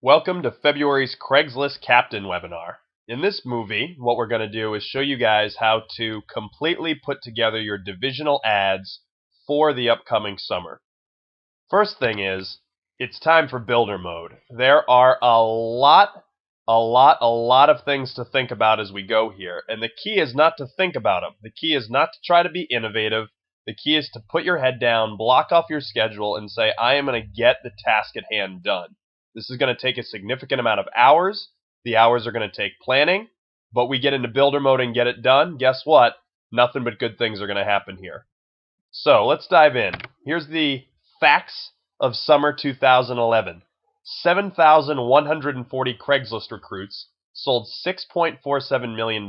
Welcome to February's Craigslist Captain webinar. In this movie, what we're going to do is show you guys how to completely put together your divisional ads for the upcoming summer. First thing is, it's time for builder mode. There are a lot of things to think about as we go here, and the key is not to think about them. The key is not to try to be innovative. The key is to put your head down, block off your schedule, and say, I am going to get the task at hand done. This is going to take a significant amount of hours. The hours are going to take planning, but we get into builder mode and get it done. Guess what? Nothing but good things are going to happen here. So let's dive in. Here's the facts of summer 2011. 7,140 Craigslist recruits sold $6.47 million.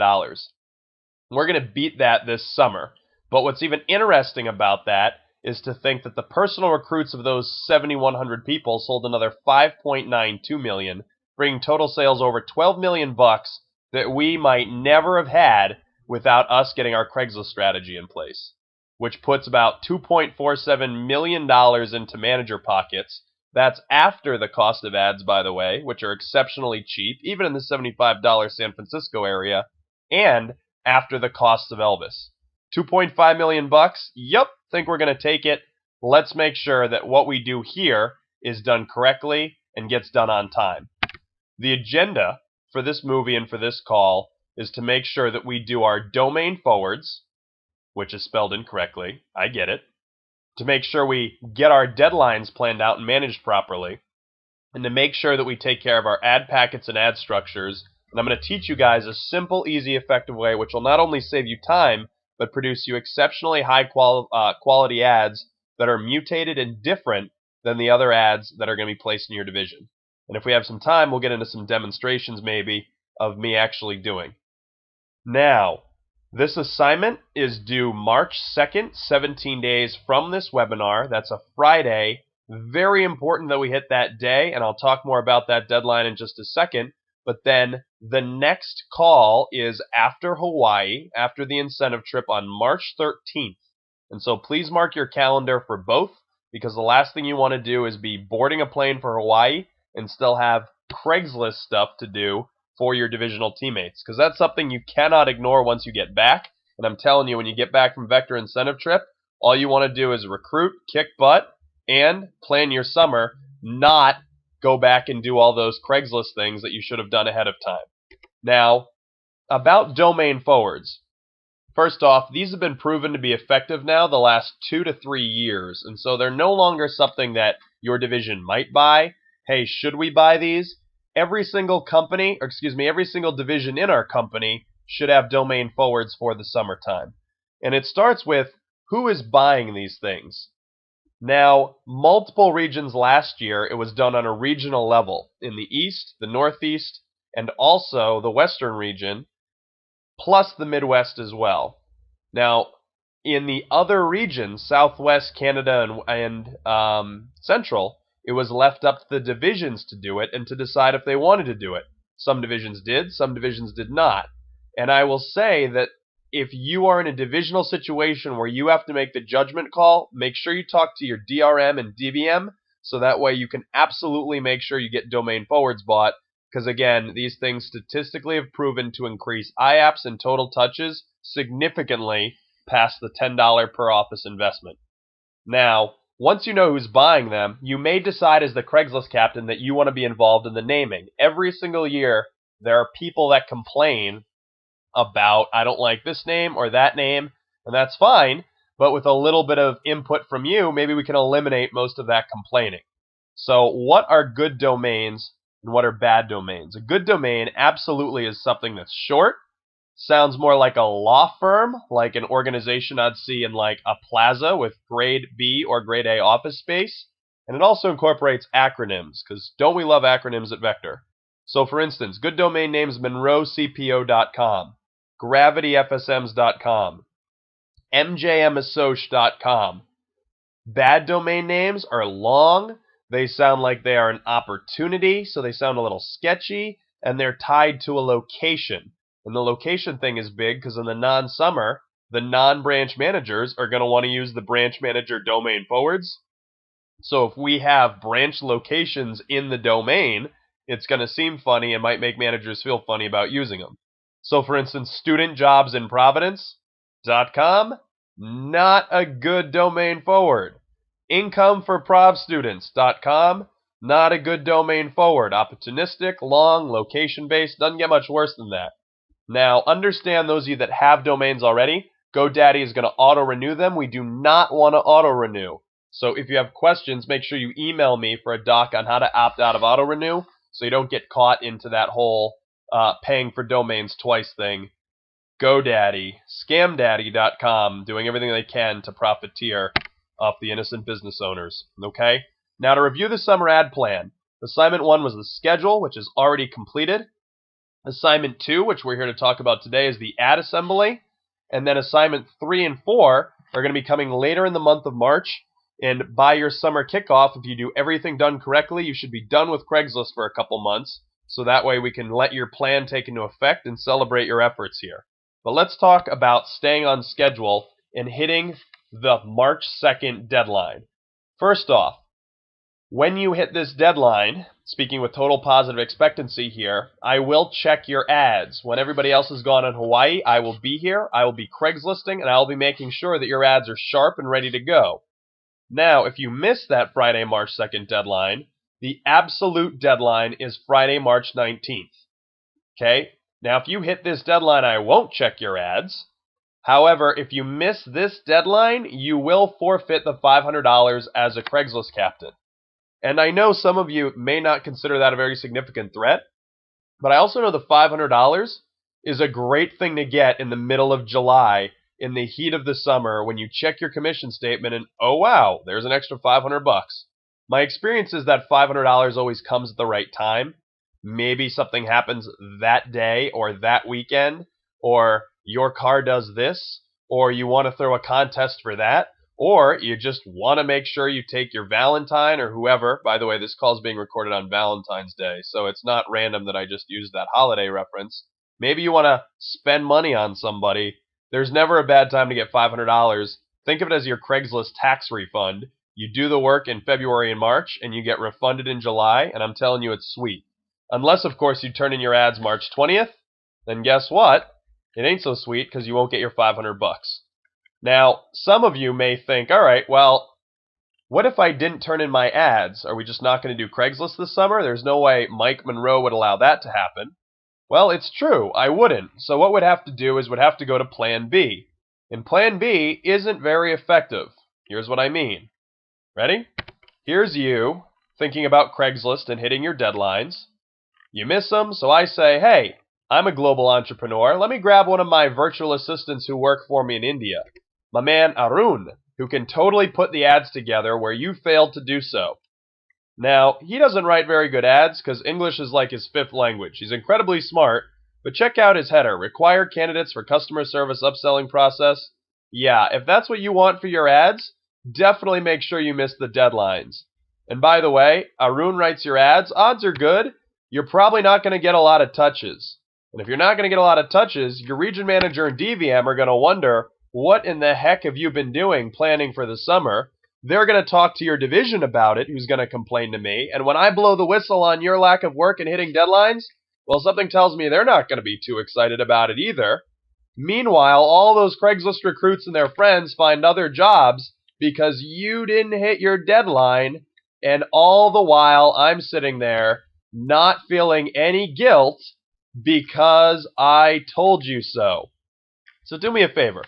We're going to beat that this summer. But what's even interesting about that is to think that the personal recruits of those 7,100 people sold another $5.92 million, bringing total sales over $12 million that we might never have had without us getting our Craigslist strategy in place, which puts about $2.47 million into manager pockets. That's after the cost of ads, by the way, which are exceptionally cheap, even in the $75 San Francisco area, and after the cost of Elvis. $2.5 million? Yep, think we're going to take it. Let's make sure that what we do here is done correctly and gets done on time. The agenda for this movie and for this call is to make sure that we do our domain forwards, which is spelled incorrectly. I get it. To make sure we get our deadlines planned out and managed properly, and to make sure that we take care of our ad packets and ad structures. And I'm going to teach you guys a simple, easy, effective way which will not only save you time, but produce you exceptionally high quality ads that are mutated and different than the other ads that are going to be placed in your division. And if we have some time, we'll get into some demonstrations maybe of me actually doing. Now, this assignment is due March 2nd, 17 days from this webinar. That's a Friday. Very important that we hit that day, and I'll talk more about that deadline in just a second. But then the next call is after Hawaii, after the incentive trip on March 13th. And so please mark your calendar for both, because the last thing you want to do is be boarding a plane for Hawaii and still have Craigslist stuff to do for your divisional teammates, because that's something you cannot ignore once you get back. And I'm telling you, when you get back from Vector Incentive Trip, all you want to do is recruit, kick butt, and plan your summer, not go back and do all those Craigslist things that you should have done ahead of time. Now, about domain forwards. First off, these have been proven to be effective now the last 2 to 3 years, and so they're no longer something that your division might buy. Hey, should we buy these? Every single division in our company should have domain forwards for the summertime. And it starts with, who is buying these things? Now, multiple regions last year, it was done on a regional level in the East, the Northeast, and also the Western region, plus the Midwest as well. Now, in the other regions, Southwest, Canada, and Central, it was left up to the divisions to do it and to decide if they wanted to do it. Some divisions did, some divisions did not. And I will say that if you are in a divisional situation where you have to make the judgment call, make sure you talk to your DRM and DVM, so that way you can absolutely make sure you get domain forwards bought, because again, these things statistically have proven to increase IAPs and total touches significantly past the $10 per office investment. Now, once you know who's buying them, you may decide as the Craigslist captain that you want to be involved in the naming. Every single year, there are people that complain about, I don't like this name or that name, and that's fine, but with a little bit of input from you, maybe we can eliminate most of that complaining. So what are good domains and what are bad domains? A good domain absolutely is something that's short, sounds more like a law firm, like an organization I'd see in like a plaza with grade B or grade A office space, and it also incorporates acronyms, because don't we love acronyms at Vector? So for instance, good domain names: MonroeCPO.com, GravityFSMs.com, MJMAssoc.com. Bad domain names are long, they sound like they are an opportunity, so they sound a little sketchy, and they're tied to a location. And the location thing is big because in the non-summer, the non-branch managers are going to want to use the branch manager domain forwards. So if we have branch locations in the domain, it's going to seem funny and might make managers feel funny about using them. So for instance, studentjobsinprovidence.com, not a good domain forward. Incomeforprovstudents.com, not a good domain forward. Opportunistic, long, location-based, doesn't get much worse than that. Now, understand those of you that have domains already, GoDaddy is going to auto-renew them. We do not want to auto-renew. So if you have questions, make sure you email me for a doc on how to opt out of auto-renew so you don't get caught into that whole paying for domains twice thing. GoDaddy, scamdaddy.com, doing everything they can to profiteer off the innocent business owners. Okay? Now to review the summer ad plan. Assignment 1 was the schedule, which is already completed. Assignment 2, which we're here to talk about today, is the ad assembly. And then assignment 3 and 4 are going to be coming later in the month of March. And by your summer kickoff, if you do everything done correctly, you should be done with Craigslist for a couple months. So that way we can let your plan take into effect and celebrate your efforts here. But let's talk about staying on schedule and hitting the March 2nd deadline. First off, when you hit this deadline, speaking with total positive expectancy here, I will check your ads. When everybody else has gone in Hawaii, I will be here, I will be Craigslisting, and I will be making sure that your ads are sharp and ready to go. Now, if you miss that Friday, March 2nd deadline, the absolute deadline is Friday, March 19th. Okay? Now, if you hit this deadline, I won't check your ads. However, if you miss this deadline, you will forfeit the $500 as a Craigslist captain. And I know some of you may not consider that a very significant threat, but I also know the $500 is a great thing to get in the middle of July in the heat of the summer when you check your commission statement and, oh wow, there's an extra $500. My experience is that $500 always comes at the right time. Maybe something happens that day or that weekend, or your car does this, or you want to throw a contest for that, or you just want to make sure you take your Valentine or whoever. By the way, this call is being recorded on Valentine's Day, so it's not random that I just used that holiday reference. Maybe you want to spend money on somebody. There's never a bad time to get $500. Think of it as your Craigslist tax refund. You do the work in February and March, and you get refunded in July, and I'm telling you it's sweet. Unless, of course, you turn in your ads March 20th, then guess what? It ain't so sweet because you won't get your $500. Now, some of you may think, all right, well, what if I didn't turn in my ads? Are we just not going to do Craigslist this summer? There's no way Mike Monroe would allow that to happen. Well, it's true. I wouldn't. So what we'd have to do is we'd have to go to Plan B. And Plan B isn't very effective. Here's what I mean. Ready? Here's you thinking about Craigslist and hitting your deadlines. You miss them, so I say, hey, I'm a global entrepreneur. Let me grab one of my virtual assistants who work for me in India. My man Arun, who can totally put the ads together where you failed to do so. Now, he doesn't write very good ads because English is like his 5th language. He's incredibly smart, but check out his header. Required candidates for customer service upselling process. Yeah, if that's what you want for your ads, definitely make sure you miss the deadlines. And by the way, Arun writes your ads. Odds are good. You're probably not going to get a lot of touches. And if you're not going to get a lot of touches, your region manager and DVM are going to wonder, what in the heck have you been doing planning for the summer? They're going to talk to your division about it, who's going to complain to me. And when I blow the whistle on your lack of work and hitting deadlines, well, something tells me they're not going to be too excited about it either. Meanwhile, all those Craigslist recruits and their friends find other jobs because you didn't hit your deadline. And all the while, I'm sitting there not feeling any guilt because I told you so. So do me a favor.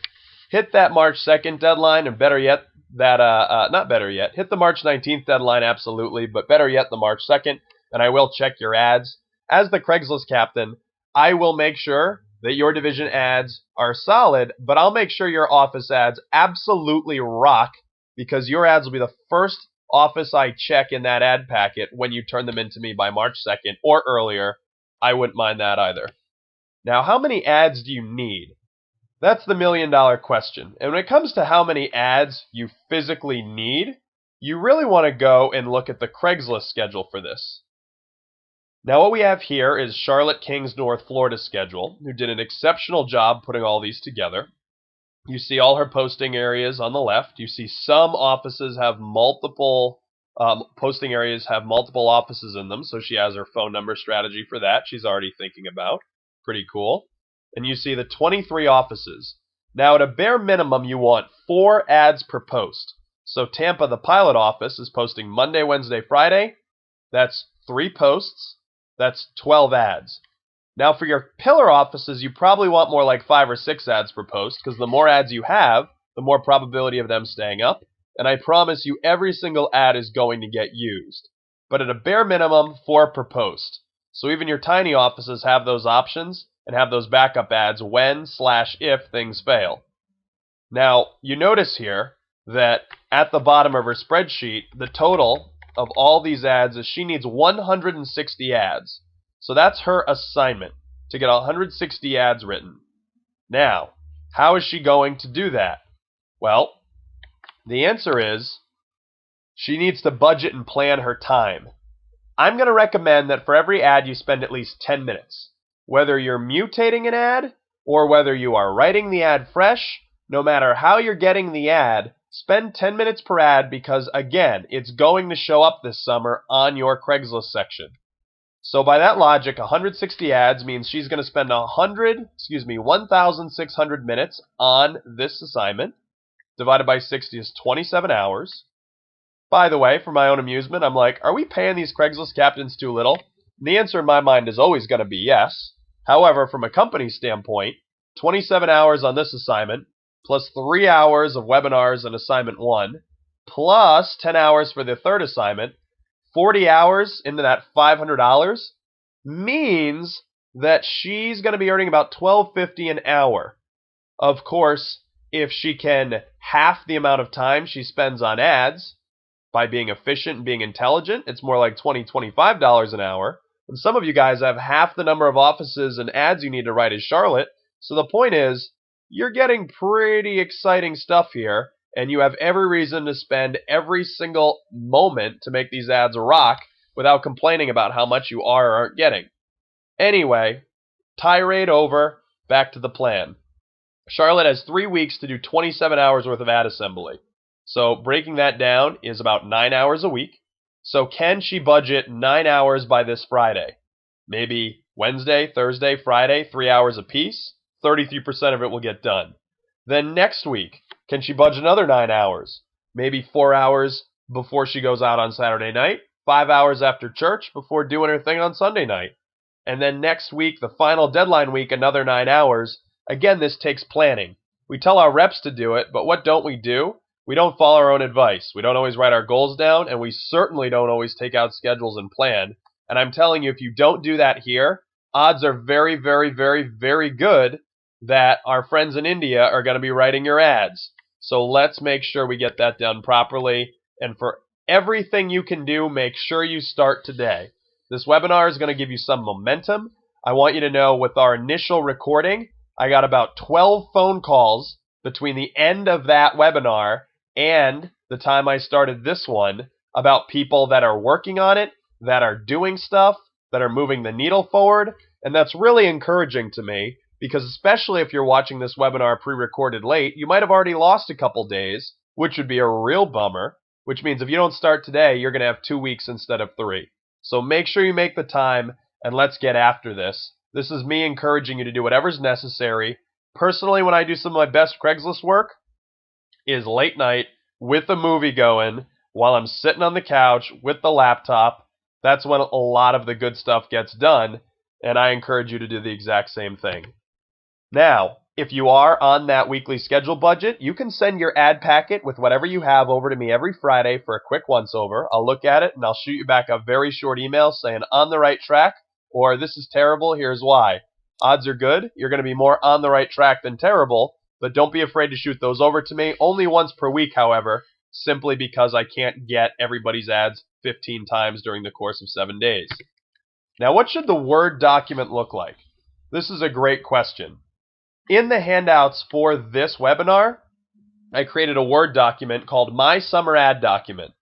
Hit that March 2nd deadline, and better yet, hit the March 19th deadline, absolutely, but better yet, the March 2nd, and I will check your ads. As the Craigslist captain, I will make sure that your division ads are solid, but I'll make sure your office ads absolutely rock, because your ads will be the first office I check in that ad packet when you turn them into me by March 2nd or earlier. I wouldn't mind that either. Now, how many ads do you need? That's the million-dollar question. And when it comes to how many ads you physically need, you really want to go and look at the Craigslist schedule for this. Now, what we have here is Charlotte King's North Florida schedule, who did an exceptional job putting all these together. You see all her posting areas on the left. You see some offices have multiple Posting areas have multiple offices in them, so she has her phone number strategy for that. She's already thinking about. Pretty cool. And you see the 23 offices. Now, at a bare minimum, you want 4 ads per post. So Tampa, the pilot office, is posting Monday, Wednesday, Friday. That's 3 posts. That's 12 ads. Now, for your pillar offices, you probably want more like 5 or 6 ads per post, because the more ads you have, the more probability of them staying up. And I promise you every single ad is going to get used. But at a bare minimum, 4 per post. So even your tiny offices have those options and have those backup ads when/if things fail. Now, you notice here that at the bottom of her spreadsheet, the total of all these ads is she needs 160 ads. So that's her assignment, to get 160 ads written. Now, how is she going to do that? Well, the answer is she needs to budget and plan her time. I'm going to recommend that for every ad you spend at least 10 minutes. Whether you're mutating an ad or whether you are writing the ad fresh, no matter how you're getting the ad, spend 10 minutes per ad because, again, it's going to show up this summer on your Craigslist section. So by that logic, 160 ads means she's going to spend 1,600 minutes on this assignment. Divided by 60 is 27 hours. By the way, for my own amusement, I'm like, are we paying these Craigslist captains too little? And the answer in my mind is always going to be yes. However, from a company standpoint, 27 hours on this assignment, plus 3 hours of webinars in assignment 1, plus 10 hours for the third assignment, 40 hours into that $500 means that she's going to be earning about $12.50 an hour. Of course, if she can half the amount of time she spends on ads by being efficient and being intelligent, it's more like $20, $25 an hour. And some of you guys have half the number of offices and ads you need to write as Charlotte. So the point is, you're getting pretty exciting stuff here, and you have every reason to spend every single moment to make these ads rock without complaining about how much you are or aren't getting. Anyway, tirade over, back to the plan. Charlotte has 3 weeks to do 27 hours worth of ad assembly. So breaking that down is about 9 hours a week. So can she budget 9 hours by this Friday? Maybe Wednesday, Thursday, Friday, 3 hours apiece. 33% of it will get done. Then next week, can she budget another 9 hours? Maybe 4 hours before she goes out on Saturday night, 5 hours after church before doing her thing on Sunday night. And then next week, the final deadline week, another 9 hours. Again, this takes planning. We tell our reps to do it, but what don't we do? We don't follow our own advice. We don't always write our goals down, and we certainly don't always take out schedules and plan. And I'm telling you, if you don't do that here, odds are very, very, very, very good that our friends in India are going to be writing your ads. So let's make sure we get that done properly. And for everything you can do, make sure you start today. This webinar is going to give you some momentum. I want you to know with our initial recording, I got about 12 phone calls between the end of that webinar and the time I started this one about people that are working on it, that are doing stuff, that are moving the needle forward. And that's really encouraging to me because especially if you're watching this webinar pre-recorded late, you might have already lost a couple days, which would be a real bummer, which means if you don't start today, you're going to have 2 weeks instead of 3. So make sure you make the time and let's get after this. This is me encouraging you to do whatever's necessary. Personally, when I do some of my best Craigslist work is late night with a movie going while I'm sitting on the couch with the laptop. That's when a lot of the good stuff gets done, and I encourage you to do the exact same thing. Now, if you are on that weekly schedule budget, you can send your ad packet with whatever you have over to me every Friday for a quick once-over. I'll look at it, and I'll shoot you back a very short email saying, on the right track, or this is terrible, here's why. Odds are good. You're going to be more on the right track than terrible, but don't be afraid to shoot those over to me. Only once per week, however, simply because I can't get everybody's ads 15 times during the course of 7 days. Now, what should the Word document look like? This is a great question. In the handouts for this webinar, I created a Word document called My Summer Ad Document.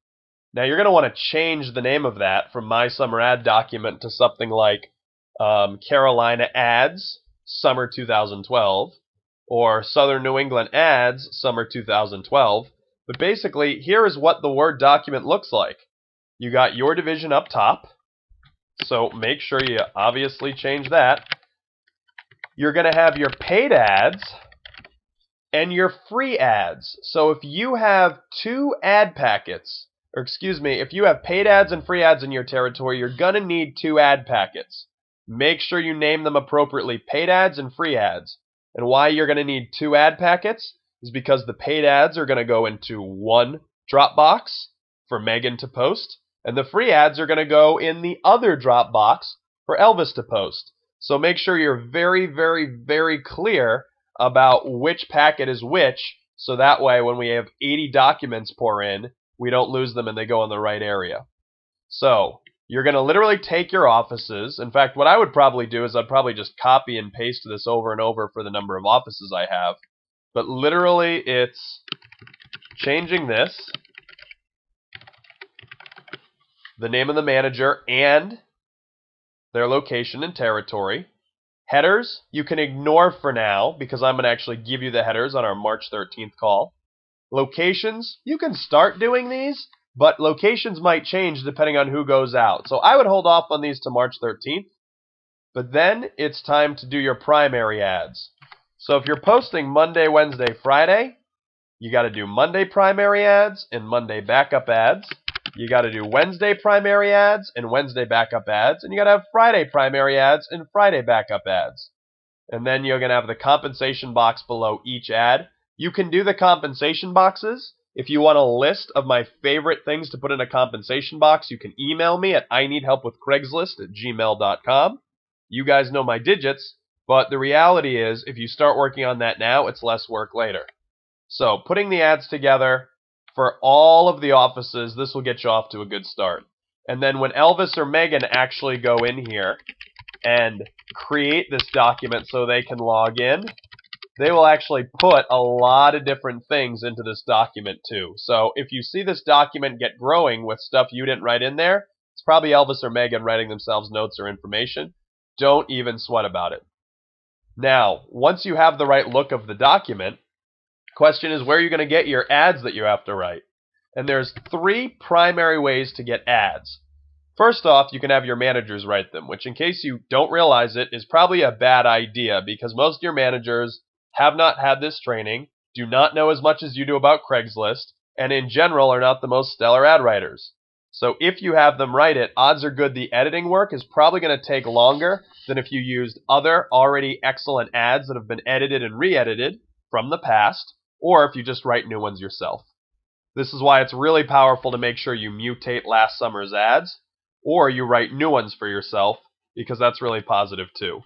Now, you're going to want to change the name of that from My Summer Ad Document to something like Carolina Ads, Summer 2012, or Southern New England Ads, Summer 2012. But basically, here is what the Word document looks like. you got your division up top. So make sure you obviously change that. You're going to have your paid ads and your free ads. So if you have two ad packets, or excuse me, if you have paid ads and free ads in your territory, you're going to need two ad packets. Make sure you name them appropriately, paid ads and free ads. And why you're going to need two ad packets is because the paid ads are going to go into one Dropbox for Megan to post, and the free ads are going to go in the other Dropbox for Elvis to post. So make sure you're very, very, very clear about which packet is which, so that way when we have 80 documents pour in, we don't lose them and they go in the right area. So you're going to literally take your offices. In fact, what I would probably do is I'd probably just copy and paste this over and over for the number of offices I have. But literally it's changing this, the name of the manager and their location and territory. Headers, you can ignore for now because I'm going to actually give you the headers on our March 13th call. Locations, you can start doing these, but locations might change depending on who goes out. So I would hold off on these to March 13th, but then it's time to do your primary ads. So if you're posting Monday, Wednesday, Friday, you got to do Monday primary ads and Monday backup ads. You got to do Wednesday primary ads and Wednesday backup ads, and you got to have Friday primary ads and Friday backup ads. And then you're going to have the compensation box below each ad. You can do the compensation boxes. If you want a list of my favorite things to put in a compensation box, you can email me at ineedhelpwithcraigslist@gmail.com. You guys know my digits, but the reality is if you start working on that now, it's less work later. So putting the ads together for all of the offices, this will get you off to a good start. And then when Elvis or Megan actually go in here and create this document so they can log in, they will actually put a lot of different things into this document too. So if you see this document get growing with stuff you didn't write in there, it's probably Elvis or Megan writing themselves notes or information. Don't even sweat about it. Now, once you have the right look of the document, question is where are you going to get your ads that you have to write? And there's three primary ways to get ads. First off, you can have your managers write them, which in case you don't realize it is probably a bad idea because most of your managers have not had this training, do not know as much as you do about Craigslist, and in general are not the most stellar ad writers. So if you have them write it, odds are good the editing work is probably going to take longer than if you used other already excellent ads that have been edited and re-edited from the past, or if you just write new ones yourself. This is why it's really powerful to make sure you mutate last summer's ads, or you write new ones for yourself, because that's really positive too.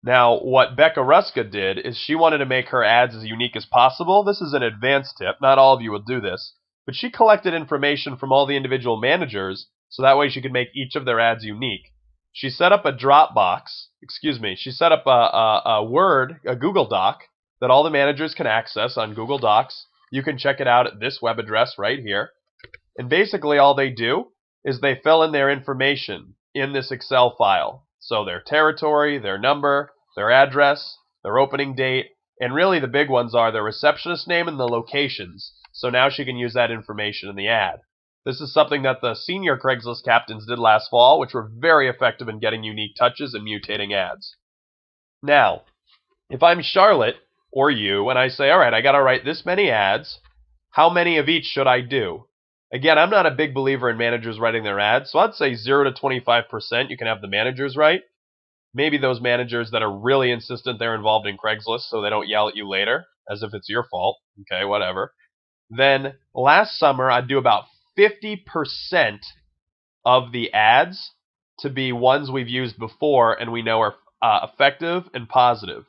Now, what Becca Ruska did is she wanted to make her ads as unique as possible. This is an advanced tip. Not all of you will do this. But she collected information from all the individual managers, so that way she could make each of their ads unique. She set up a she set up a Google Doc that all the managers can access on Google Docs. You can check it out at this web address right here. And basically all they do is they fill in their information in this Excel file. So their territory, their number, their address, their opening date, and really the big ones are their receptionist name and the locations. So now she can use that information in the ad. This is something that the senior Craigslist captains did last fall, which were very effective in getting unique touches and mutating ads. Now, if I'm Charlotte or you and I say, all right, I got to write this many ads, how many of each should I do? Again, I'm not a big believer in managers writing their ads, so I'd say 0 to 25% you can have the managers write. Maybe those managers that are really insistent they're involved in Craigslist so they don't yell at you later, as if it's your fault. Okay, whatever. Then last summer, I'd do about 50% of the ads to be ones we've used before and we know are effective and positive.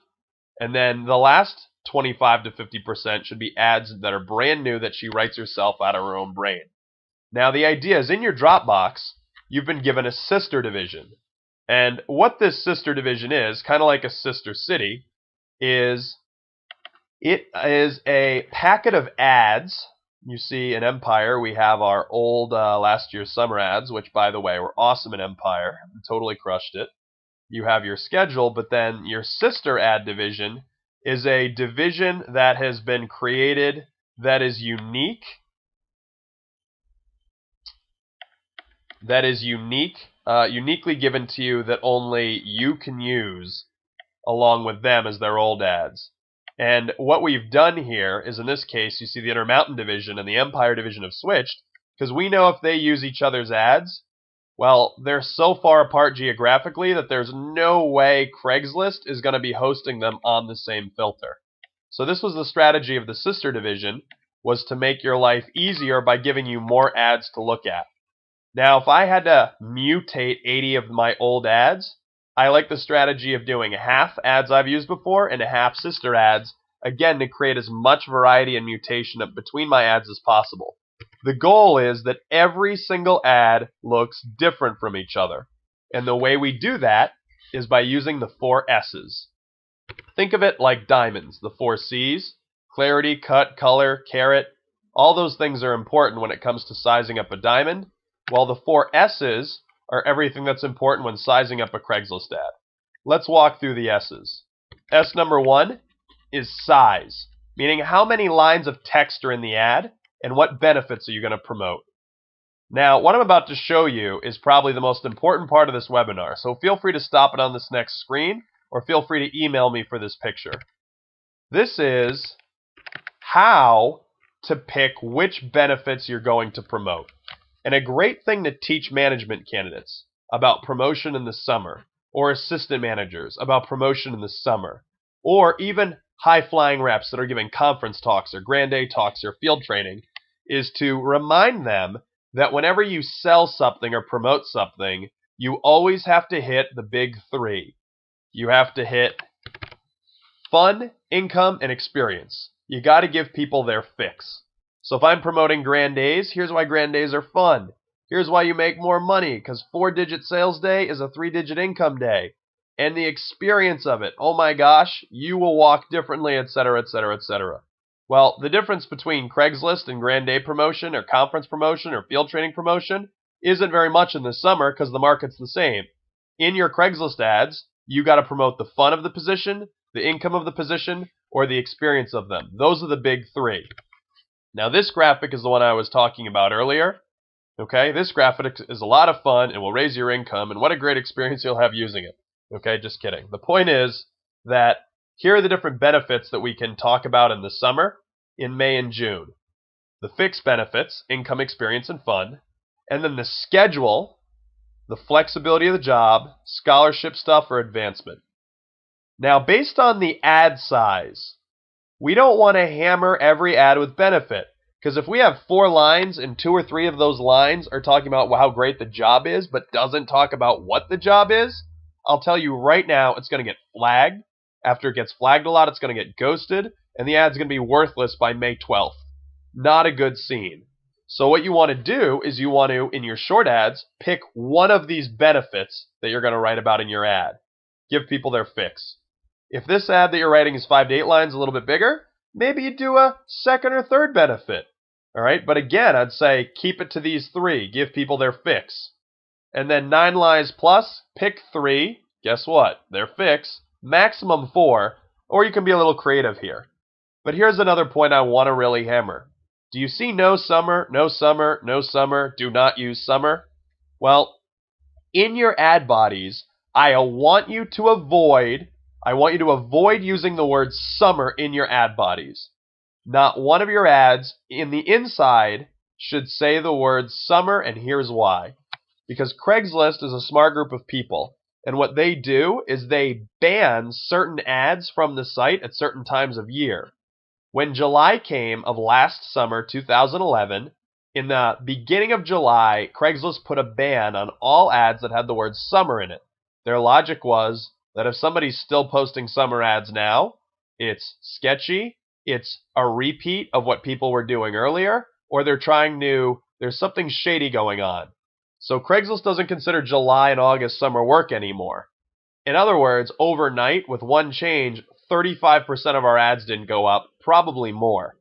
And then the last 25 to 50% should be ads that are brand new that she writes herself out of her own brain. Now, the idea is in your Dropbox, you've been given a sister division. And what this sister division is, kind of like a sister city, is it is a packet of ads. You see in Empire, we have our old last year's summer ads, which, by the way, were awesome in Empire. Totally crushed it. You have your schedule, but then your sister ad division is a division that has been created that is unique that is uniquely given to you that only you can use along with them as their old ads. And what we've done here is, in this case, you see the Intermountain division and the Empire division have switched, because we know if they use each other's ads, well, they're so far apart geographically that there's no way Craigslist is going to be hosting them on the same filter. So this was the strategy of the sister division, was to make your life easier by giving you more ads to look at. Now, if I had to mutate 80 of my old ads, I like the strategy of doing half ads I've used before and half sister ads, again, to create as much variety and mutation between my ads as possible. The goal is that every single ad looks different from each other. And the way we do that is by using the 4 S's. Think of it like diamonds, the 4 C's: clarity, cut, color, carat. All those things are important when it comes to sizing up a diamond, while the 4 S's are everything that's important when sizing up a Craigslist ad. Let's walk through the S's. S number 1 is size, meaning how many lines of text are in the ad and what benefits are you going to promote. Now, what I'm about to show you is probably the most important part of this webinar, so feel free to stop it on this next screen or feel free to email me for this picture. This is how to pick which benefits you're going to promote. And a great thing to teach management candidates about promotion in the summer, or assistant managers about promotion in the summer, or even high-flying reps that are giving conference talks or grand day talks or field training, is to remind them that whenever you sell something or promote something, you always have to hit the big 3. You have to hit fun, income, and experience. You got to give people their fix. So if I'm promoting grand days, here's why grand days are fun. Here's why you make more money, because 4-digit sales day is a 3-digit income day. And the experience of it, oh my gosh, you will walk differently, etc., etc., etc. Well, the difference between Craigslist and grand day promotion or conference promotion or field training promotion isn't very much in the summer because the market's the same. In your Craigslist ads, you got to promote the fun of the position, the income of the position, or the experience of them. Those are the big 3. Now, this graphic is the one I was talking about earlier. Okay, this graphic is a lot of fun and will raise your income, and what a great experience you'll have using it. Okay, just kidding. The point is that here are the different benefits that we can talk about in the summer, in May and June. The fixed benefits, income, experience, and fun. And then the schedule, the flexibility of the job, scholarship stuff, or advancement. Now, based on the ad size, we don't want to hammer every ad with benefit, because if we have 4 lines and 2 or 3 of those lines are talking about how great the job is but doesn't talk about what the job is, I'll tell you right now it's going to get flagged. After it gets flagged a lot, it's going to get ghosted, and the ad's going to be worthless by May 12th. Not a good scene. So what you want to do is you want to, in your short ads, pick one of these benefits that you're going to write about in your ad. Give people their fix. If this ad that you're writing is 5 to 8 lines, a little bit bigger, maybe you do a second or third benefit. All right, but again, I'd say keep it to these 3. Give people their fix. And then 9 lines plus, pick 3. Guess what? Their fix. Maximum 4, or you can be a little creative here. But here's another point I want to really hammer. Do you see no summer, no summer, no summer, do not use summer? Well, in your ad bodies, I want you to avoid using the word summer in your ad bodies. Not one of your ads in the inside should say the word summer, and here's why. Because Craigslist is a smart group of people, and what they do is they ban certain ads from the site at certain times of year. When July came of last summer, 2011, in the beginning of July, Craigslist put a ban on all ads that had the word summer in it. Their logic was that if somebody's still posting summer ads now, it's sketchy, it's a repeat of what people were doing earlier, or there's something shady going on. So Craigslist doesn't consider July and August summer work anymore. In other words, overnight, with one change, 35% of our ads didn't go up, probably more.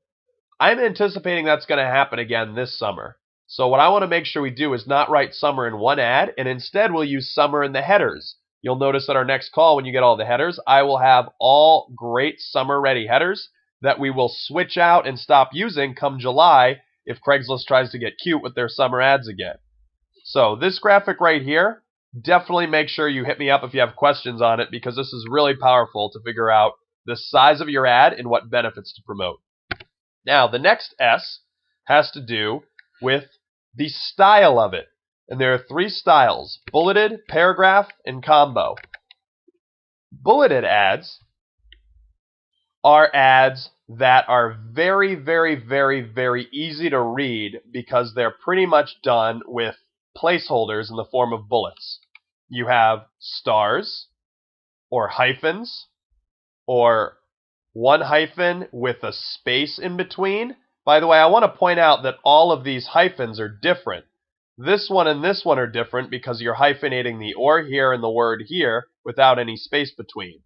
I'm anticipating that's going to happen again this summer. So what I want to make sure we do is not write summer in one ad, and instead we'll use summer in the headers. You'll notice at our next call, when you get all the headers, I will have all great summer-ready headers that we will switch out and stop using come July if Craigslist tries to get cute with their summer ads again. So this graphic right here, definitely make sure you hit me up if you have questions on it, because this is really powerful to figure out the size of your ad and what benefits to promote. Now, the next S has to do with the style of it. And there are 3 styles: bulleted, paragraph, and combo. Bulleted ads are ads that are very, very, very, very easy to read because they're pretty much done with placeholders in the form of bullets. You have stars or hyphens or 1 hyphen with a space in between. By the way, I want to point out that all of these hyphens are different. This one and this one are different because you're hyphenating the or here and the word here without any space between.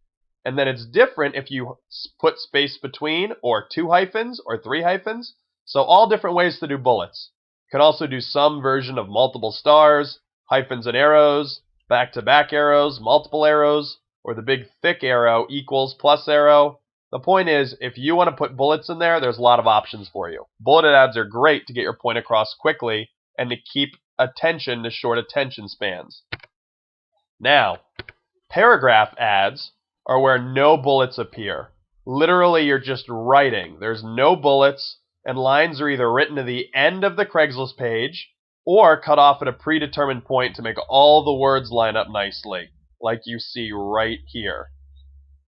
And then it's different if you put space between, or 2 hyphens or 3 hyphens. So all different ways to do bullets. You can also do some version of multiple stars, hyphens and arrows, back-to-back arrows, multiple arrows, or the big thick arrow equals plus arrow. The point is, if you want to put bullets in there, there's a lot of options for you. Bulleted ads are great to get your point across quickly and to keep attention to short attention spans. Now, paragraph ads are where no bullets appear. Literally, you're just writing. There's no bullets, and lines are either written to the end of the Craigslist page or cut off at a predetermined point to make all the words line up nicely, like you see right here.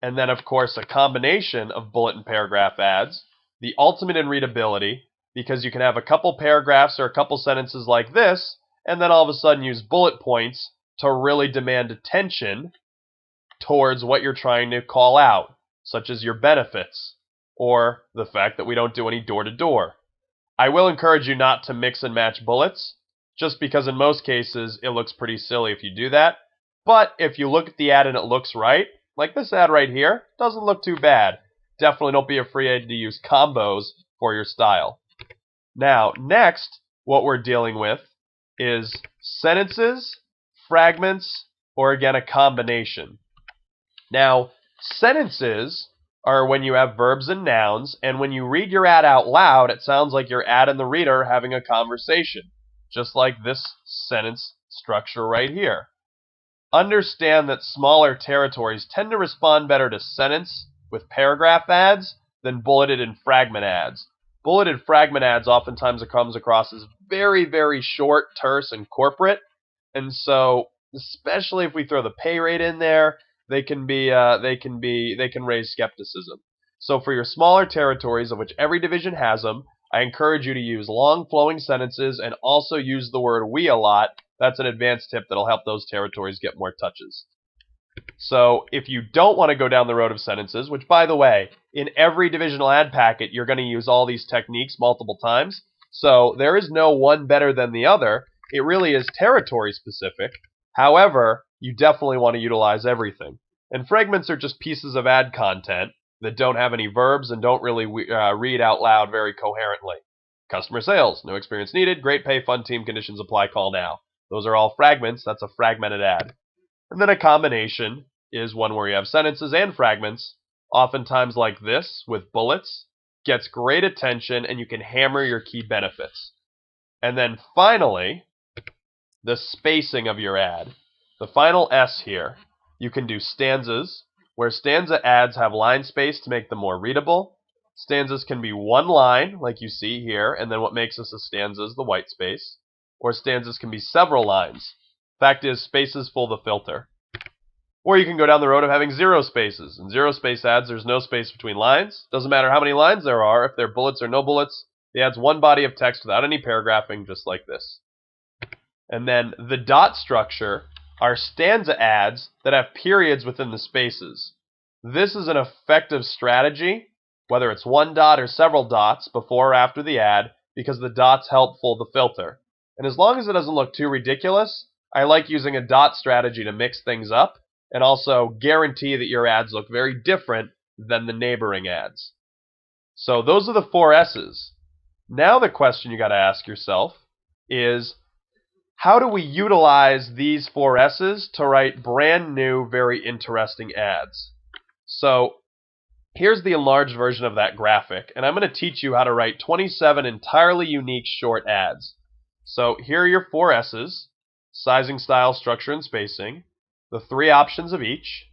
And then, of course, a combination of bullet and paragraph ads, the ultimate in readability, because you can have a couple paragraphs or a couple sentences like this, and then all of a sudden use bullet points to really demand attention towards what you're trying to call out, such as your benefits, or the fact that we don't do any door-to-door. I will encourage you not to mix and match bullets, just because in most cases it looks pretty silly if you do that. But if you look at the ad and it looks right, like this ad right here, doesn't look too bad. Definitely don't be afraid to use combos for your style. Now, next, what we're dealing with is sentences, fragments, or again, a combination. Now, sentences are when you have verbs and nouns, and when you read your ad out loud, it sounds like your ad and the reader are having a conversation, just like this sentence structure right here. Understand that smaller territories tend to respond better to sentence with paragraph ads than bulleted and fragment ads. Bulleted fragment ads oftentimes it comes across as very, very short, terse, and corporate, and so especially if we throw the pay rate in there, they can raise skepticism. So for your smaller territories, of which every division has them, I encourage you to use long flowing sentences and also use the word we a lot. That's an advanced tip that'll help those territories get more touches. So if you don't want to go down the road of sentences, which by the way, in every divisional ad packet, you're going to use all these techniques multiple times. So there is no one better than the other. It really is territory specific. However, you definitely want to utilize everything. And fragments are just pieces of ad content that don't have any verbs and don't really read out loud very coherently. Customer sales, no experience needed, great pay, fun team, conditions apply, call now. Those are all fragments. That's a fragmented ad. And then a combination is one where you have sentences and fragments, oftentimes like this with bullets, gets great attention and you can hammer your key benefits. And then finally, the spacing of your ad. The final S here, you can do stanzas, where stanza ads have line space to make them more readable. Stanzas can be one line, like you see here, and then what makes this a stanza is the white space. Or stanzas can be several lines. Fact is, spaces fool the filter. Or you can go down the road of having 0 spaces. In 0 space ads, there's no space between lines. Doesn't matter how many lines there are, if they're bullets or no bullets, the ad's one body of text without any paragraphing, just like this. And then the dot structure are stanza ads that have periods within the spaces. This is an effective strategy, whether it's one dot or several dots before or after the ad, because the dots help fool the filter. And as long as it doesn't look too ridiculous, I like using a dot strategy to mix things up and also guarantee that your ads look very different than the neighboring ads. So those are the 4 S's. Now the question you got to ask yourself is, how do we utilize these 4 S's to write brand new, very interesting ads? So here's the enlarged version of that graphic, and I'm going to teach you how to write 27 entirely unique short ads. So here are your 4 S's. sizing, style, structure, and spacing, the 3 options of each,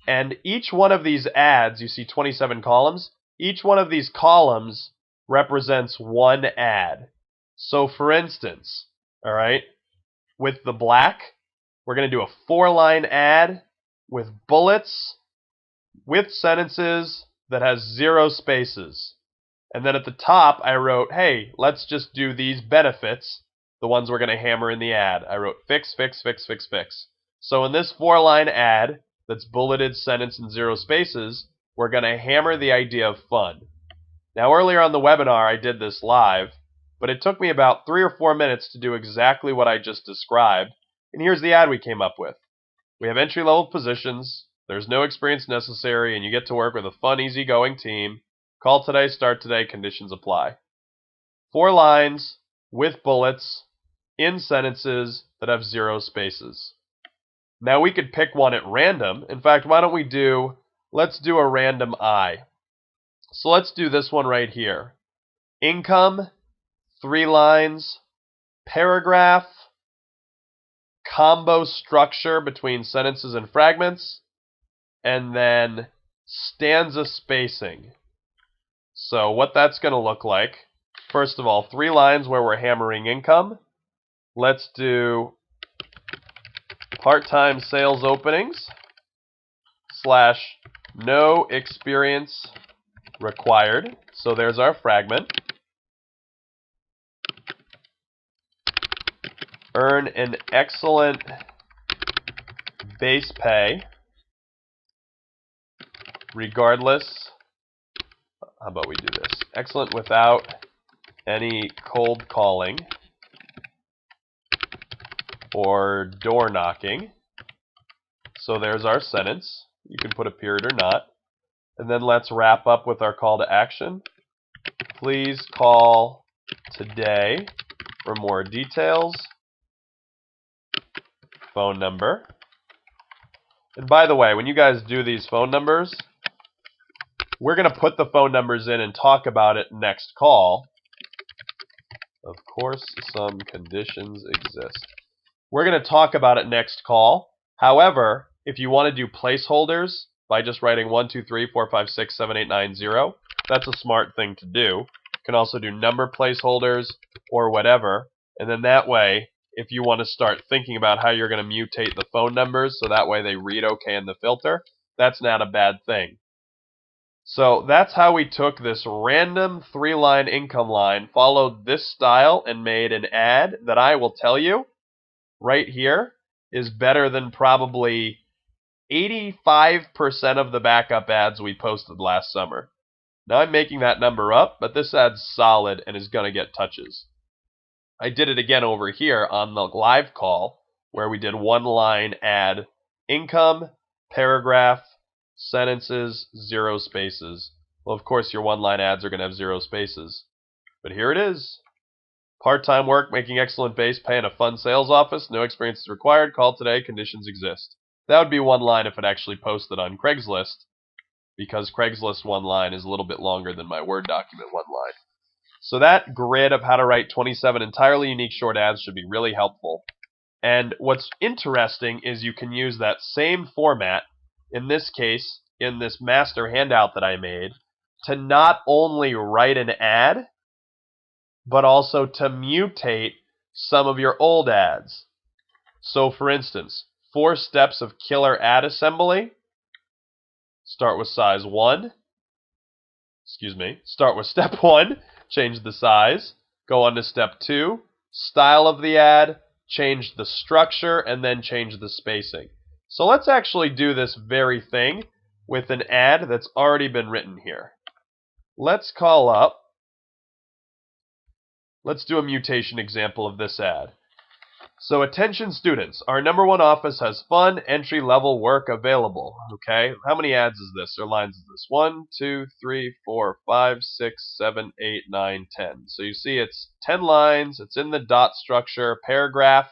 and each one of these ads, you see 27 columns, each one of these columns represents one ad. So for instance, all right, with the black, we're going to do a 4-line ad with bullets, with sentences that has 0 spaces. And then at the top, I wrote, hey, let's just do these benefits, the ones we're going to hammer in the ad. I wrote fix, fix, fix, fix, fix. So in this 4-line ad that's bulleted, sentence, and 0 spaces, we're going to hammer the idea of fun. Now, earlier on the webinar, I did this live, but it took me about 3 or 4 minutes to do exactly what I just described. And here's the ad we came up with. We have entry-level positions. There's no experience necessary, and you get to work with a fun, easygoing team. Call today, start today, conditions apply. 4 lines with bullets in sentences that have 0 spaces. Now we could pick one at random. In fact, why don't let's do a random I. So let's do this one right here. Income, 3 lines, paragraph, combo structure between sentences and fragments, and then stanza spacing. So what that's going to look like, first of all, 3 lines where we're hammering income. Let's do part-time sales openings / no experience required. So there's our fragment. Earn an excellent base pay regardless. How about we do this? Excellent without any cold calling or door knocking. So there's our sentence. You can put a period or not. And then let's wrap up with our call to action. Please call today for more details. Phone number. And by the way, when you guys do these phone numbers, we're going to put the phone numbers in and talk about it next call. Of course, some conditions exist. We're going to talk about it next call. However, if you want to do placeholders by just writing 1, 2, 3, 4, 5, 6, 7, 8, 9, 0, that's a smart thing to do. You can also do number placeholders or whatever. And then that way, if you want to start thinking about how you're going to mutate the phone numbers so that way they read okay in the filter, that's not a bad thing. So that's how we took this random 3-line income line, followed this style, and made an ad that I will tell you right here is better than probably 85% of the backup ads we posted last summer. Now I'm making that number up, but this ad's solid and is going to get touches. I did it again over here on the live call where we did 1-line ad, income, paragraph, sentences, 0 spaces. Well, of course, your 1-line ads are going to have 0 spaces. But here it is. Part-time work, making excellent base pay in a fun sales office. No experience is required. Call today. Conditions exist. That would be 1 line if it actually posted on Craigslist, because Craigslist 1 line is a little bit longer than my Word document 1 line. So that grid of how to write 27 entirely unique short ads should be really helpful. And what's interesting is you can use that same format, in this case, in this master handout that I made, to not only write an ad, but also to mutate some of your old ads. So for instance, 4 steps of killer ad assembly. Start with size 1. Start with step 1, change the size. Go on to step 2, style of the ad, change the structure, and then change the spacing. So let's actually do this very thing with an ad that's already been written here. Let's do a mutation example of this ad. So attention students, our #1 office has fun, entry-level work available. Okay, how many ads is this, or lines is this? 1, 2, 3, 4, 5, 6, 7, 8, 9, 10. So you see it's 10 lines, it's in the dot structure, paragraph,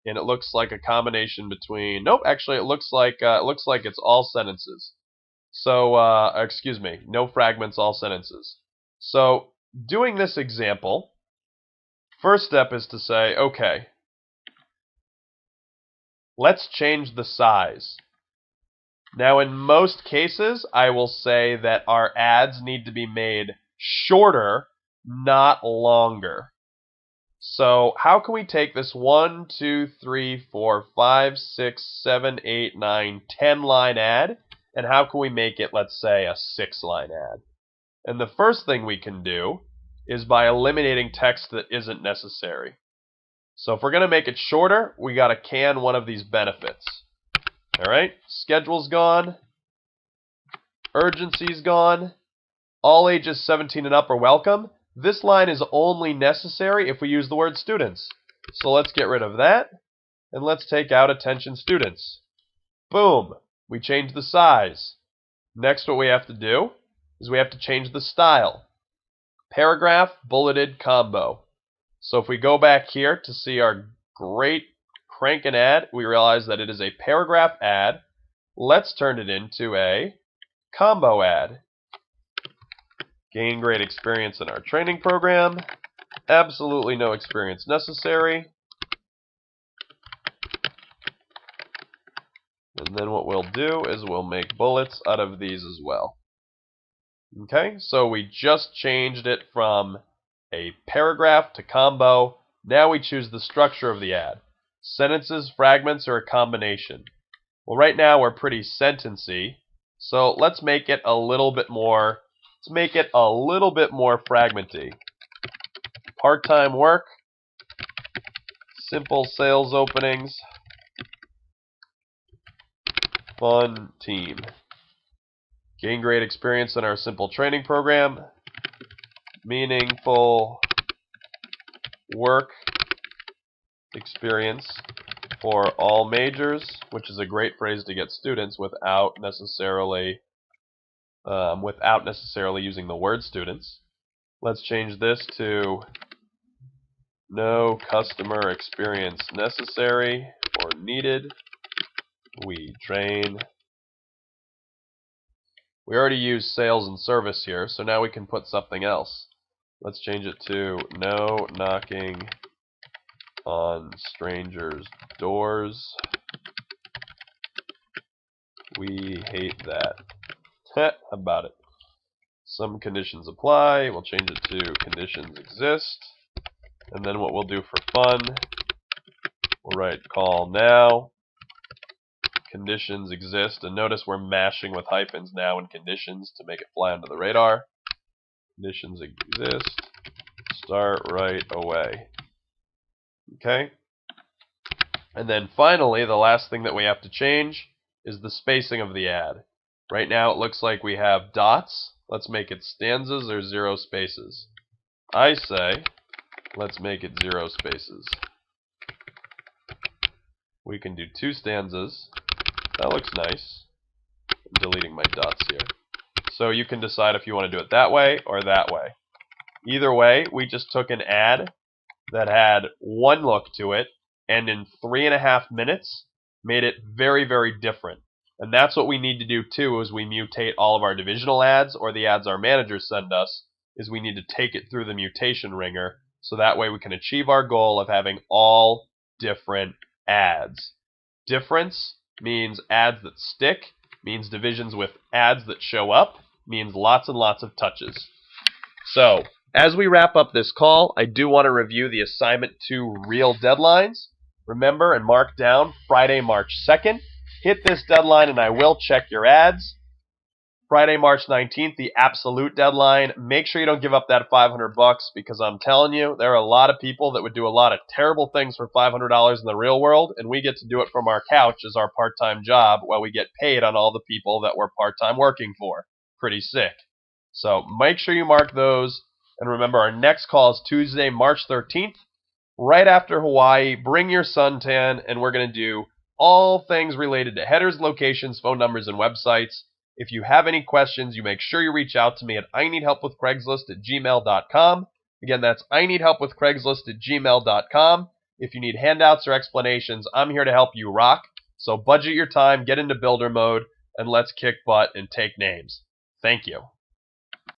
and it looks like a combination between, nope, actually it looks like it's all sentences. So, no fragments, all sentences. So doing this example, first step is to say, okay, Let's change the size. Now, in most cases, I will say that our ads need to be made shorter, not longer. So how can we take this 1, 2, 3, 4, 5, 6, 7, 8, 9, 10 line ad, and how can we make it, let's say, a 6-line ad? And the first thing we can do is by eliminating text that isn't necessary. So if we're going to make it shorter, we got to can one of these benefits. All right, schedule's gone, urgency's gone, all ages 17 and up are welcome. This line is only necessary if we use the word students. So let's get rid of that, and let's take out attention students. Boom, we change the size. Next, what we have to do is we have to change the style. Paragraph, bulleted, combo. So if we go back here to see our great crankin' ad, we realize that it is a paragraph ad. Let's turn it into a combo ad. Gain great experience in our training program. Absolutely no experience necessary. And then what we'll do is we'll make bullets out of these as well. Okay, so we just changed it from a paragraph to combo. Now we choose the structure of the ad. Sentences, fragments, or a combination. Well, right now we're pretty sentencey, so let's make it a little bit more fragmenty. Part-time work, simple sales openings, fun team. Gain great experience in our simple training program. Meaningful work experience for all majors, which is a great phrase to get students without necessarily using the word students. Let's change this to no customer experience necessary or needed. We train. We already used sales and service here, so now we can put something else. Let's change it to no knocking on strangers' doors. We hate that. How about it? Some conditions apply. We'll change it to conditions exist. And then what we'll do for fun, we'll write call now. Conditions exist. And notice we're mashing with hyphens now in conditions to make it fly under the radar. Conditions exist. Start right away. Okay? And then finally, the last thing that we have to change is the spacing of the ad. Right now it looks like we have dots. Let's make it stanzas or 0 spaces. I say, let's make it 0 spaces. We can do 2 stanzas. That looks nice. I'm deleting my dots here. So you can decide if you want to do it that way or that way. Either way, we just took an ad that had one look to it, and in 3.5 minutes, made it very, very different. And that's what we need to do too, as we mutate all of our divisional ads, or the ads our managers send us, is we need to take it through the mutation ringer, so that way we can achieve our goal of having all different ads. Difference means ads that stick, means divisions with ads that show up, means lots and lots of touches. So, as we wrap up this call, I do want to review the assignment 2 real deadlines. Remember and mark down Friday, March 2nd. Hit this deadline and I will check your ads. Friday, March 19th, the absolute deadline. Make sure you don't give up that $500 because I'm telling you, there are a lot of people that would do a lot of terrible things for $500 in the real world, and we get to do it from our couch as our part-time job while we get paid on all the people that we're part-time working for. Pretty sick. So make sure you mark those. And remember, our next call is Tuesday, March 13th, right after Hawaii. Bring your suntan, and we're going to do all things related to headers, locations, phone numbers, and websites. If you have any questions, you make sure you reach out to me at ineedhelpwithcraigslist@gmail.com. Again, that's ineedhelpwithcraigslist@gmail.com. If you need handouts or explanations, I'm here to help you rock. So budget your time, get into builder mode, and let's kick butt and take names. Thank you.